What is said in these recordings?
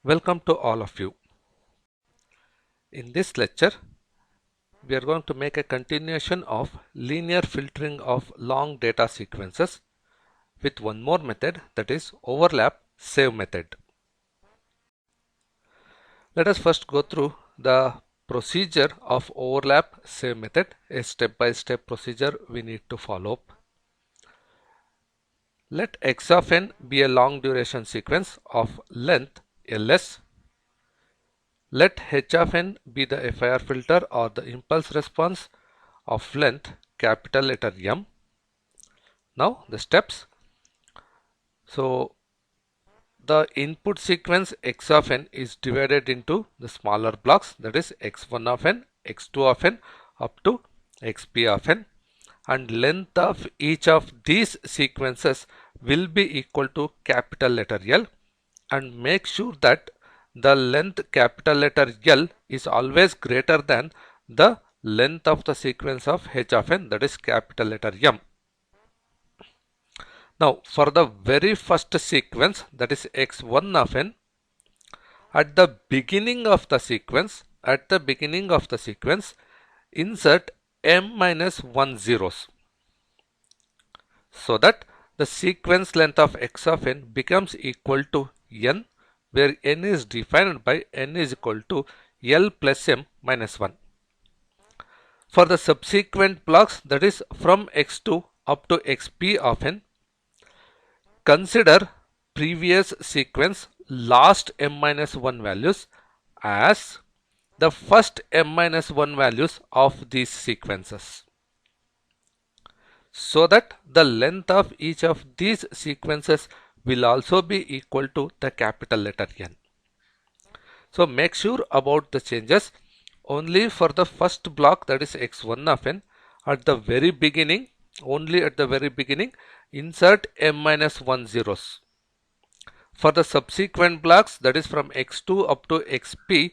Welcome to all of you. In this lecture, we are going to make a continuation of linear filtering of long data sequences with one more method, that is overlap save method. Let us first go through the procedure of overlap save method, a step-by-step procedure we need to follow. Let x of n be a long duration sequence of length ls. Let h of n be the FIR filter or the impulse response of length capital letter M. Now the steps. So the input sequence x of n is divided into the smaller blocks, that is x1 of n, x2 of n up to xp of n, and length of each of these sequences will be equal to capital letter L, and make sure that the length capital letter L is always greater than the length of the sequence of h of n, that is capital letter M. Now for the very first sequence, that is x1 of n, at the beginning of the sequence, insert m minus 1 zeros, so that the sequence length of x of n becomes equal to n, where n is defined by n is equal to L plus m minus 1. For the subsequent blocks, that is from x2 up to xp of n, consider previous sequence last m minus 1 values as the first m minus 1 values of these sequences, so that the length of each of these sequences will also be equal to the capital letter N. So make sure about the changes only for the first block, that is x1 of n, at the very beginning, only at the very beginning, insert m minus 1 zeros. For the subsequent blocks, that is from x2 up to xp,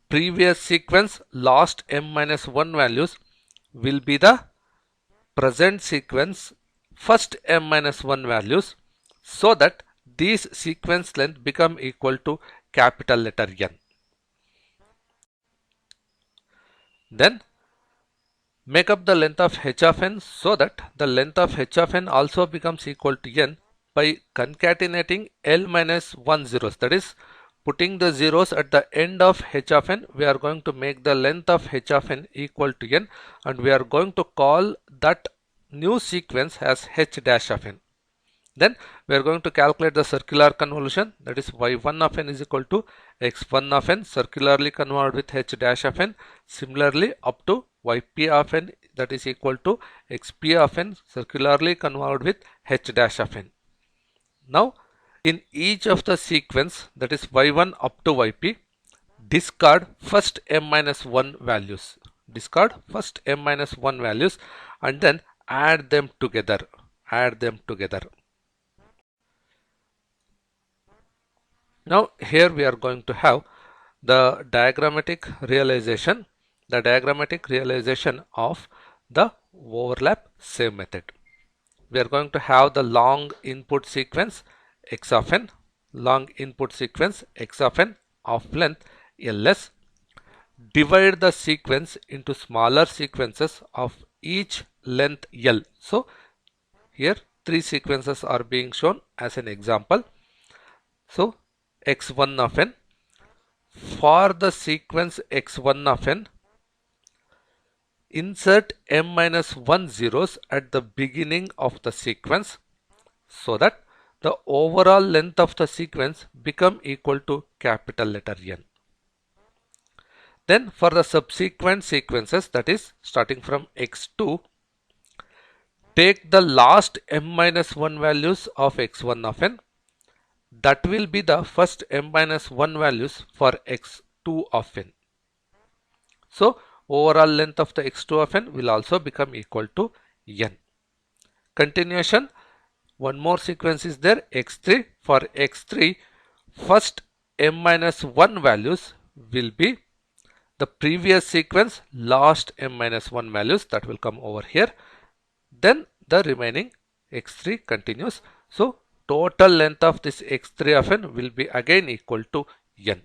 previous sequence last m minus 1 values will be the present sequence first m minus 1 values, so that these sequence length become equal to capital letter N. Then make up the length of h of n, so that the length of h of n also becomes equal to n by concatenating L minus 1 zeros, that is putting the zeros at the end of h of n. We are going to make the length of h of n equal to n, and we are going to call that new sequence as h dash of n. Then we are going to calculate the circular convolution, that is y1 of n is equal to x1 of n circularly convolved with h dash of n. Similarly up to yp of n, that is equal to xp of n circularly convolved with h dash of n. Now in each of the sequence, that is y1 up to yp, discard first m minus 1 values, and then add them together. Now here we are going to have the diagrammatic realization of the overlap save method. We are going to have the long input sequence x of n of length ls. Divide the sequence into smaller sequences of each length L. So here 3 sequences are being shown as an example. So x1 of n, for the sequence x1 of n, insert m minus 1 zeros at the beginning of the sequence, so that the overall length of the sequence become equal to capital letter N. Then for the subsequent sequences, that is starting from x2, take the last m minus 1 values of x1 of n, that will be the first m minus 1 values for x2 of n. So overall length of the x2 of n will also become equal to n. Continuation, one more sequence is there, x3. For x3, first m minus 1 values will be the previous sequence last m minus 1 values, that will come over here. Then the remaining x3 continues. So total length of this x3 of n will be again equal to n.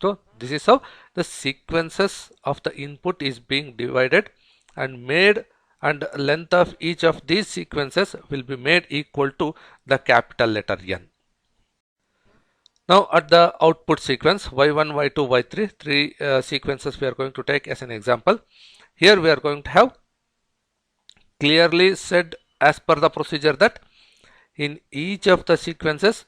So this is how the sequences of the input is being divided and made, and length of each of these sequences will be made equal to the capital letter N. Now at the output sequence y1, y2, y3, three sequences we are going to take as an example. Here we are going to have clearly said as per the procedure that in each of the sequences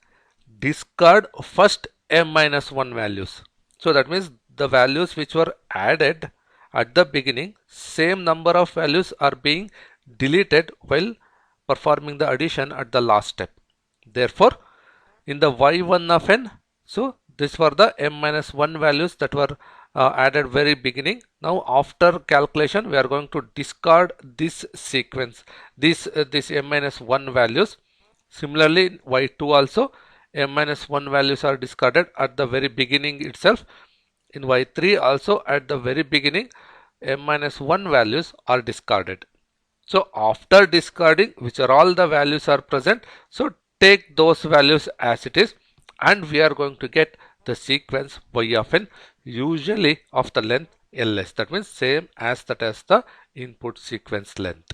discard first m-1 values. So that means the values which were added at the beginning, same number of values are being deleted while performing the addition at the last step. Therefore, in the y1 of n, so these were the m-1 values that were added very beginning. Now after calculation we are going to discard this sequence, this m-1 values. Similarly in y2 also m-1 values are discarded at the very beginning itself. In y3 also at the very beginning m-1 values are discarded. So after discarding, which are all the values are present, so take those values as it is, and we are going to get the sequence y of n, usually of the length ls. That means same as that as the input sequence length.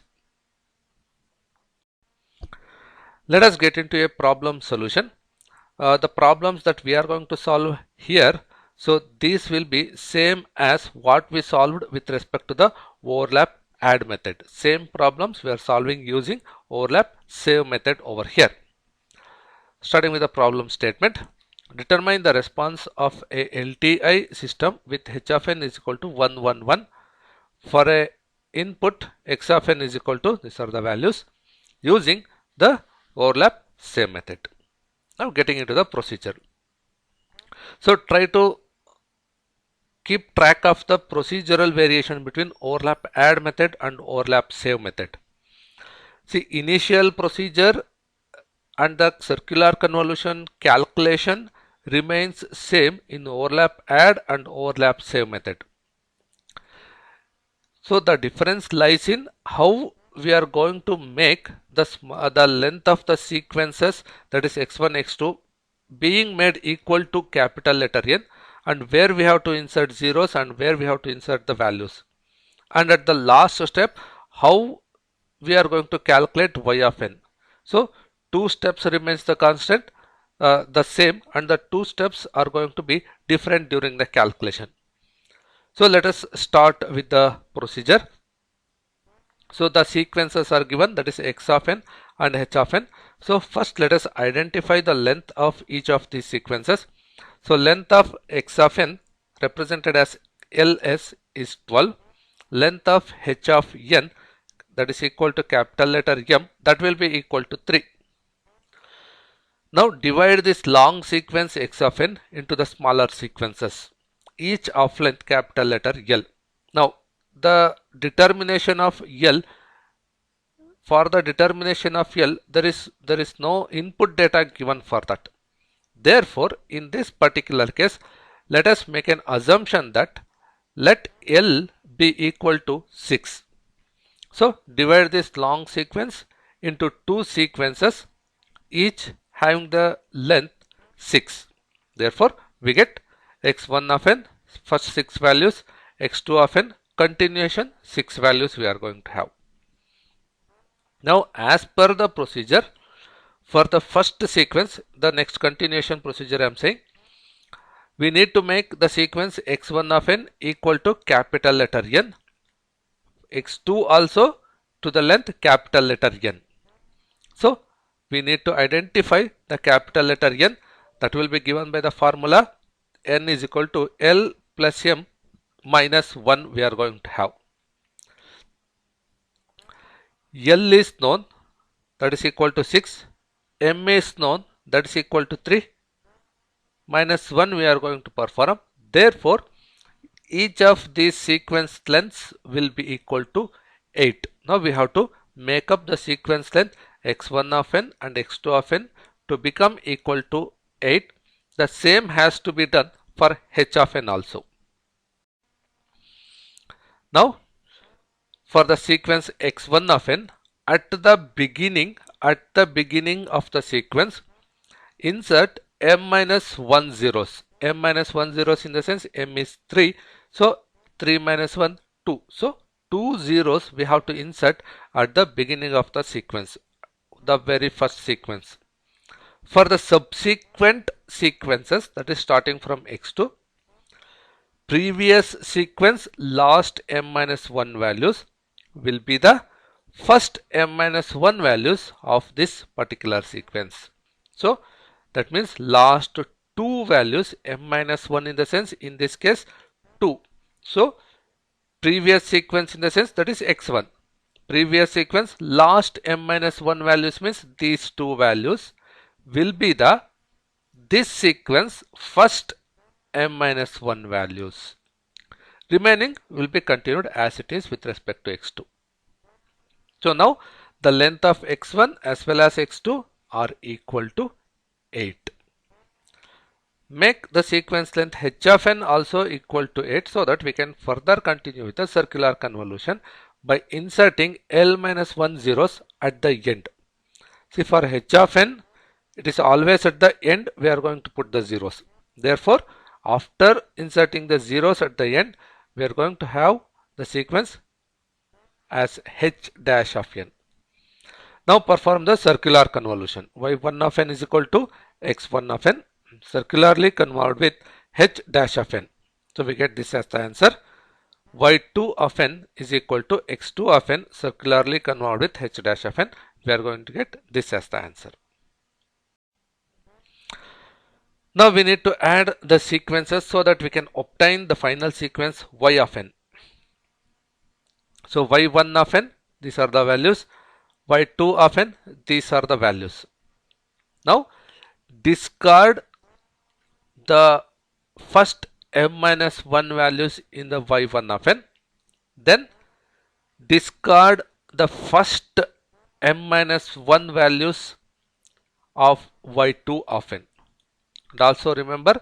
Let us get into a problem solution. The problems that we are going to solve here, so these will be same as what we solved with respect to the overlap add method. Same problems we are solving using overlap save method over here. Starting with the problem statement, determine the response of a LTI system with h of n is equal to 1, 1, 1 for a input x of n is equal to, these are the values, using the overlap save method. Now getting into the procedure. So try to keep track of the procedural variation between overlap add method and overlap save method. See, initial procedure and the circular convolution calculation remains same in overlap add and overlap save method. So the difference lies in how we are going to make the length of the sequences, that is x1, x2, being made equal to capital letter N, and where we have to insert zeros and where we have to insert the values. And at the last step, how we are going to calculate y of n. So two steps remains the constant, the same, and the two steps are going to be different during the calculation. So let us start with the procedure. So the sequences are given, that is x of n and h of n. So first let us identify the length of each of these sequences. So length of x of n represented as ls is 12. Length of h of n, that is equal to capital letter M, that will be equal to 3. Now divide this long sequence x of n into the smaller sequences, each of length capital letter L. Now the determination of L, for the determination of L, there is no input data given for that. Therefore, in this particular case, let us make an assumption that let L be equal to 6. So divide this long sequence into two sequences, each having the length 6. Therefore, we get x1 of n, first 6 values, x2 of n, continuation 6 values we are going to have. Now as per the procedure, for the first sequence, the next continuation procedure I am saying, we need to make the sequence x1 of n equal to capital letter N, x2 also to the length capital letter N. So we need to identify the capital letter N, that will be given by the formula n is equal to L plus M minus 1 we are going to have. L is known, that is equal to 6, M is known, that is equal to 3, minus 1 we are going to perform. Therefore, each of these sequence lengths will be equal to 8. Now we have to make up the sequence length x1 of n and x2 of n to become equal to 8. The same has to be done for h of n also. Now for the sequence x1 of n, at the beginning at the beginning of the sequence, insert m minus 1 zeros. M minus 1 zeros in the sense m is 3. So 3 minus 1, 2. So 2 zeros we have to insert at the beginning of the sequence, the very first sequence. For the subsequent sequences, that is starting from x2, previous sequence last m minus 1 values will be the first m minus 1 values of this particular sequence. So that means last two values m minus 1 in the sense in this case 2. So previous sequence in the sense that is x1. Previous sequence last m minus 1 values means these two values will be the this sequence first m minus 1 values. Remaining will be continued as it is with respect to x2. So now the length of x1 as well as x2 are equal to 8. Make the sequence length h of n also equal to 8 so that we can further continue with the circular convolution by inserting l minus 1 zeros at the end. See, for h of n, it is always at the end we are going to put the zeros. Therefore, after inserting the zeros at the end, we are going to have the sequence as h dash of n. Now perform the circular convolution. Y1 of n is equal to x1 of n, circularly convolved with h dash of n. So we get this as the answer. Y2 of n is equal to x2 of n, circularly convolved with h dash of n. We are going to get this as the answer. Now we need to add the sequences so that we can obtain the final sequence y of n. So y1 of n, these are the values. Y2 of n, these are the values. Now discard the first m minus 1 values in the y1 of n. Then discard the first m minus 1 values of y2 of n. And also remember,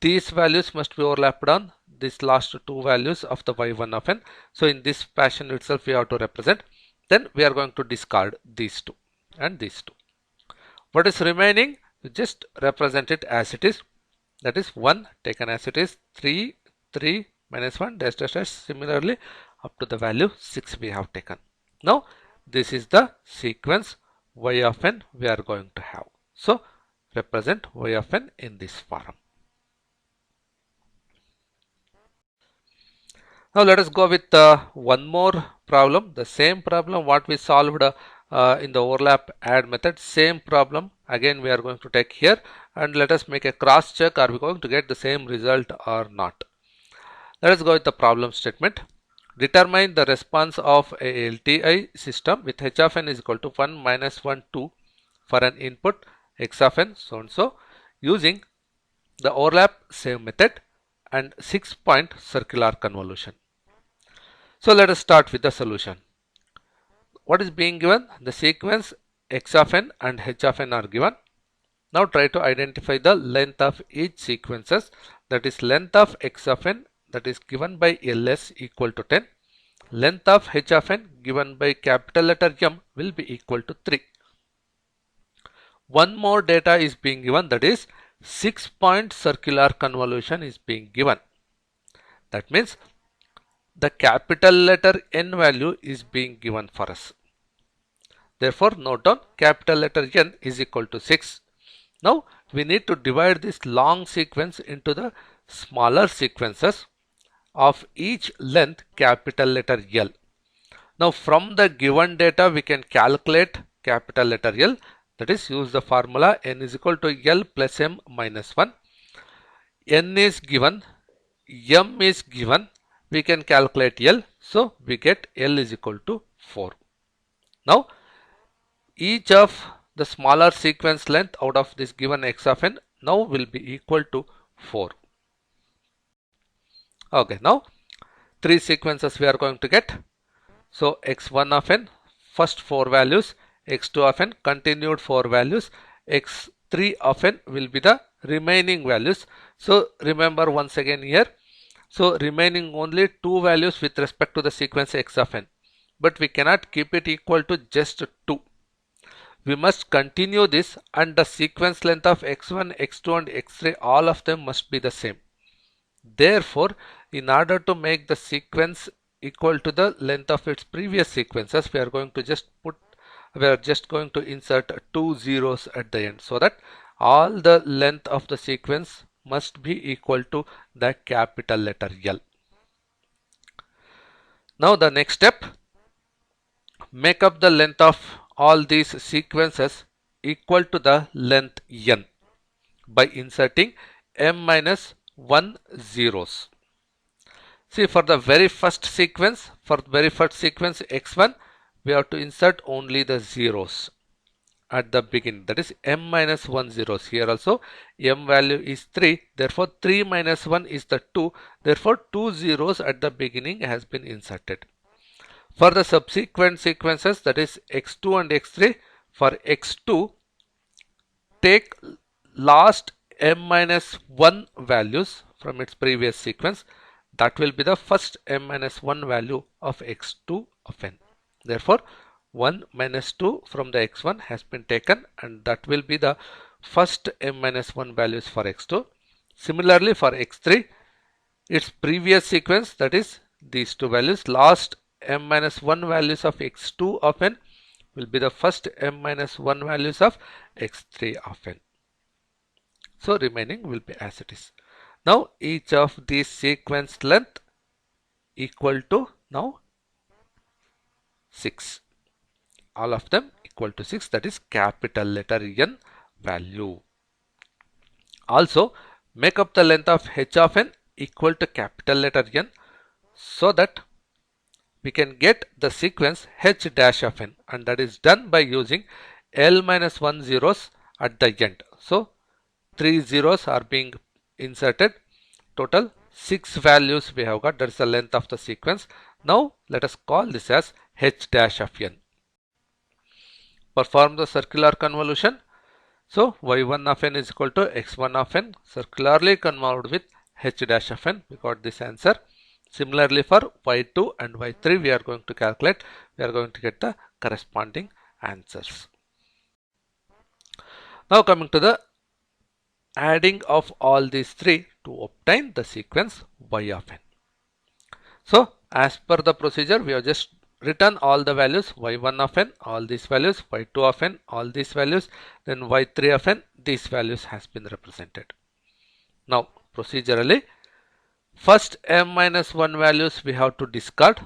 these values must be overlapped on these last two values of the y1 of n. So in this fashion itself we have to represent. Then we are going to discard these two and these two. What is remaining, we just represent it as it is. That is 1 taken as it is, 3, 3 minus 1 dash dash dash. Similarly up to the value 6 we have taken. Now this is the sequence y of n we are going to have. So represent y of n in this form. Now let us go with one more problem. The same problem what we solved in the overlap add method. Same problem again we are going to take here, and let us make a cross check. Are we going to get the same result or not? Let us go with the problem statement. Determine the response of a LTI system with h of n is equal to 1 minus 1 2 for an input x of n so and so using the overlap save method and 6-point circular convolution. So let us start with the solution. What is being given? The sequence x of n and h of n are given. Now try to identify the length of each sequences. That is length of x of n, that is given by ls equal to 10. Length of h of n given by capital letter M will be equal to 3. One more data is being given, that is 6-point circular convolution is being given. That means the capital letter N value is being given for us. Therefore note down capital letter N is equal to 6. Now we need to divide this long sequence into the smaller sequences of each length capital letter L. Now from the given data we can calculate capital letter L. That is, use the formula n is equal to L plus M minus 1. N is given, M is given, we can calculate L. So we get L is equal to 4. Now each of the smaller sequence length out of this given x of n now will be equal to 4. Okay, now 3 sequences we are going to get. So x1 of n, first 4 values, x2 of n, continued 4 values, x3 of n will be the remaining values. So remember once again here, so remaining only 2 values with respect to the sequence x of n, but we cannot keep it equal to just 2. we must continue this, and the sequence length of x1, x2 and x3, all of them must be the same. Therefore, in order to make the sequence equal to the length of its previous sequences, we are just going to insert two zeros at the end, so that all the length of the sequence must be equal to the capital letter L. Now the next step, make up the length of all these sequences equal to the length n by inserting m minus 1 zeros. See, for the very first sequence, x1, we have to insert only the zeros at the beginning, that is m minus 1 zeros. Here also m value is 3, therefore 3 minus 1 is the 2, therefore 2 zeros at the beginning has been inserted. For the subsequent sequences, that is x2 and x3, for x2, take last m minus 1 values from its previous sequence. That will be the first m minus 1 value of x2 of n. Therefore, 1 minus 2 from the x1 has been taken, and that will be the first m minus 1 values for x2. Similarly, for x3, its previous sequence, that is these two values, last m minus 1 values of x2 of n will be the first m minus 1 values of x3 of n. So remaining will be as it is. Now each of these sequence length equal to now 6. All of them equal to 6, that is capital letter N value. Also make up the length of h of n equal to capital letter N, so that we can get the sequence h dash of n, and that is done by using L minus 1 zeros at the end. So 3 zeros are being inserted. Total 6 values we have got, that is the length of the sequence. Now let us call this as h dash of n. Perform the circular convolution. So y1 of n is equal to x1 of n, circularly convolved with h dash of n. We got this answer. Similarly, for y2 and y3 we are going to calculate. We are going to get the corresponding answers. Now coming to the adding of all these three to obtain the sequence y of n. So as per the procedure, we have just written all the values, y1 of n, all these values, y2 of n, all these values, then y3 of n, these values has been represented. Now procedurally, first m minus 1 values we have to discard.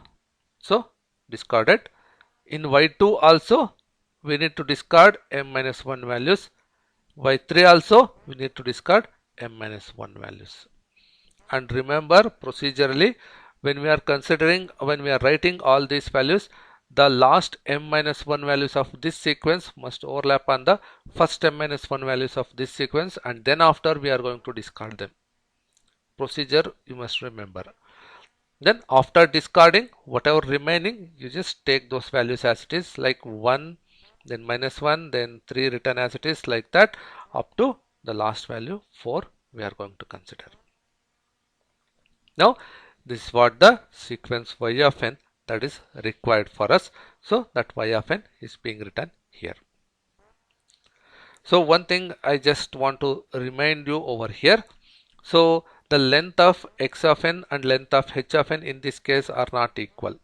So discarded. In y2 also we need to discard m minus 1 values. y3 also we need to discard m minus 1 values. And remember, procedurally, when we are writing all these values, the last m minus 1 values of this sequence must overlap on the first m minus 1 values of this sequence, and then after we are going to discard them. Procedure you must remember. Then after discarding, whatever remaining, you just take those values as it is, like 1, then minus 1, then 3 written as it is, like that, up to the last value 4 we are going to consider. Now this is what the sequence y of n that is required for us. So that y of n is being written here. So one thing I just want to remind you over here. So the length of x of n and length of h of n in this case are not equal.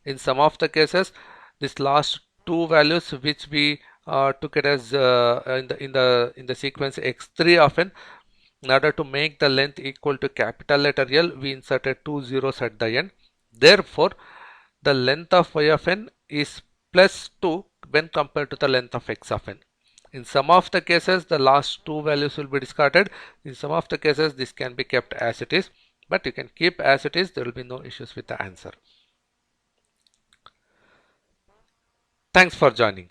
In some of the cases, this last two values which we took it as in the sequence x3 of n, in order to make the length equal to capital letter L, we inserted two zeros at the end. Therefore, the length of y of n is plus 2 when compared to the length of x of n. In some of the cases, the last two values will be discarded. In some of the cases, this can be kept as it is, but you can keep as it is. There will be no issues with the answer. Thanks for joining.